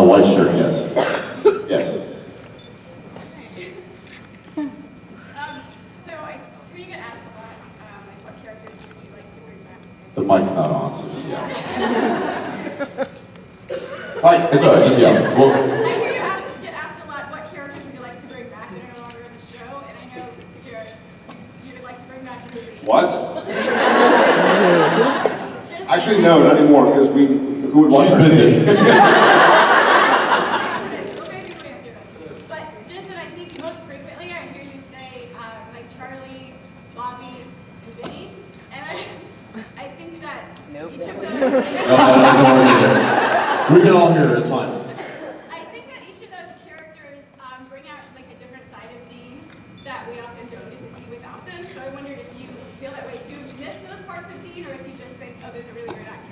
White shirt, yes. Yes. So we get asked a lot, like what characters would you like to bring back? The mic's not on, so just yell. Fight! It's alright, just yell. I hear you get asked a lot, what characters would you like to bring back that are no longer in the show? And I know, Jared, you would like to bring back Ruby. What? Actually, no, not anymore, because who would watch She's our busy. kids? But Jensen, I think most frequently I hear you say like Charlie, Bobby, and Vinny, and I think that each of those. We can all hear it, it's fine. I think that each of those characters bring out like a different side of Dean that we often don't get to see without them. So I wondered if you feel that way too. If you miss those parts of Dean, or if you just think, oh, those are really great actors.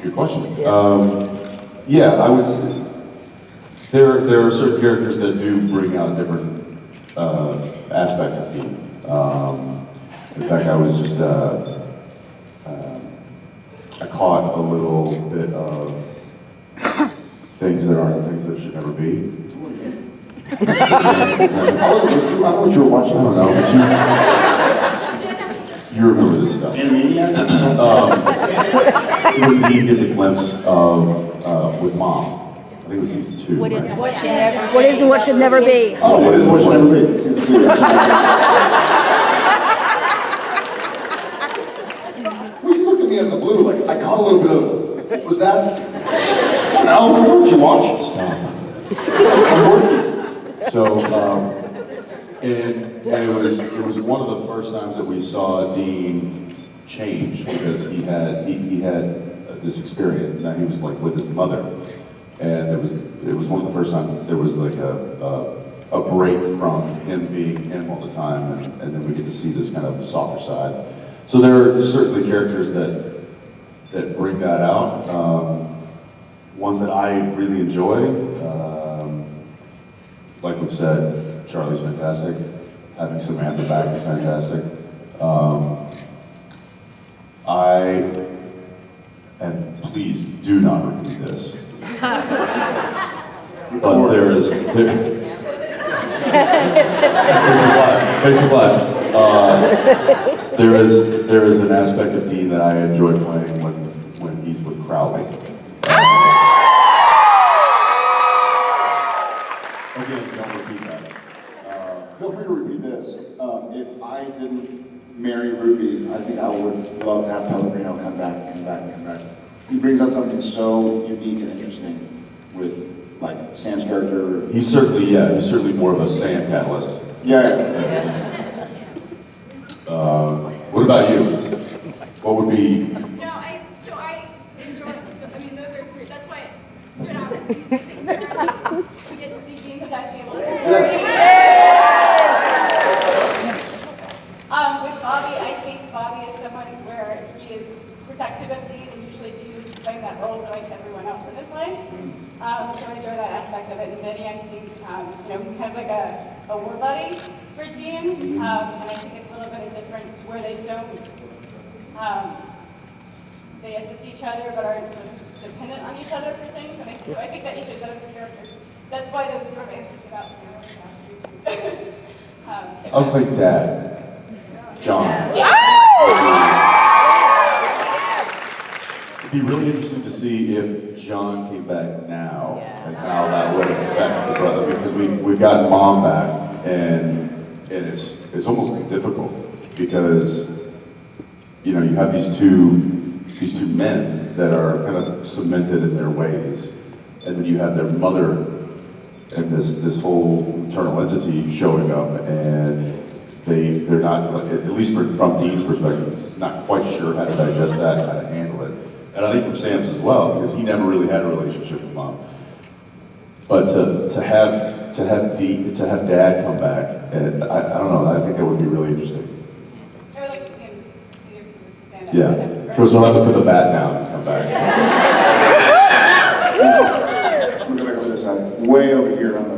Good question. Yeah, I would say there are certain characters that do bring out different aspects of Dean. In fact, I was just I caught a little bit of things that aren't things that should never be. I don't know what you were watching. I don't know, but you remember this stuff. Animaniacs? When Dean gets a glimpse of with Mom. I think it was season 2. What is right? what should never be? What is and what should never be? Oh, what is what should never be? Season 2. Well, you looked at me out of the blue, like, I caught a little bit of, what was that? Oh, no, what did you watch? Stop. I'm working. So, and it was one of the first times that we saw Dean change because he had this experience. Now he was like with his mother, and it was one of the first times there was like a break from him being him all the time, and then we get to see this kind of softer side. So there are certainly characters that bring that out. Ones that I really enjoy. Like we've said, Charlie's fantastic. Having Samantha back is fantastic. And please do not repeat this. But there is an aspect of Dean that I enjoy playing when he's with Crowley. Again, don't repeat that. Feel free to repeat this. If I didn't marry Ruby, I think I would love to have Pellegrino come back. He brings out something so unique and interesting with, like, Sam's character. He's certainly more of a Sam catalyst. Yeah. What about you? What would be? No, I enjoyed, I mean, those are great. That's why it stood out to me. I think we get to see Dean sometimes be able to. With Bobby, I think Bobby is someone where he is protective of Dean, and usually Dean is playing that role for like everyone else in his life. So I enjoy that aspect of it. And Vinny, I think, he's kind of like a war buddy for Dean, and I think it's a little bit different to where they don't, they assist each other but are dependent on each other for things. And so I think that each of those characters, that's why those sort of answers stood out to me. I was like Dad. John. It'd be really interesting to see if John came back now and how that would affect the brother, because we've got Mom back, and it's almost difficult because you have these two men that are kind of cemented in their ways, and then you have their mother and this whole internal entity showing up, and they're not, at least from Dean's perspective, not quite sure how to digest that, how to handle it. And I think from Sam's as well, because he never really had a relationship with Mom. But to have Dad come back, and I don't know, I think that would be really interesting. I would like to see if he would stand up. Yeah, of course we'll have to put the bat down and come back. So. We're gonna go to this side, way over here on the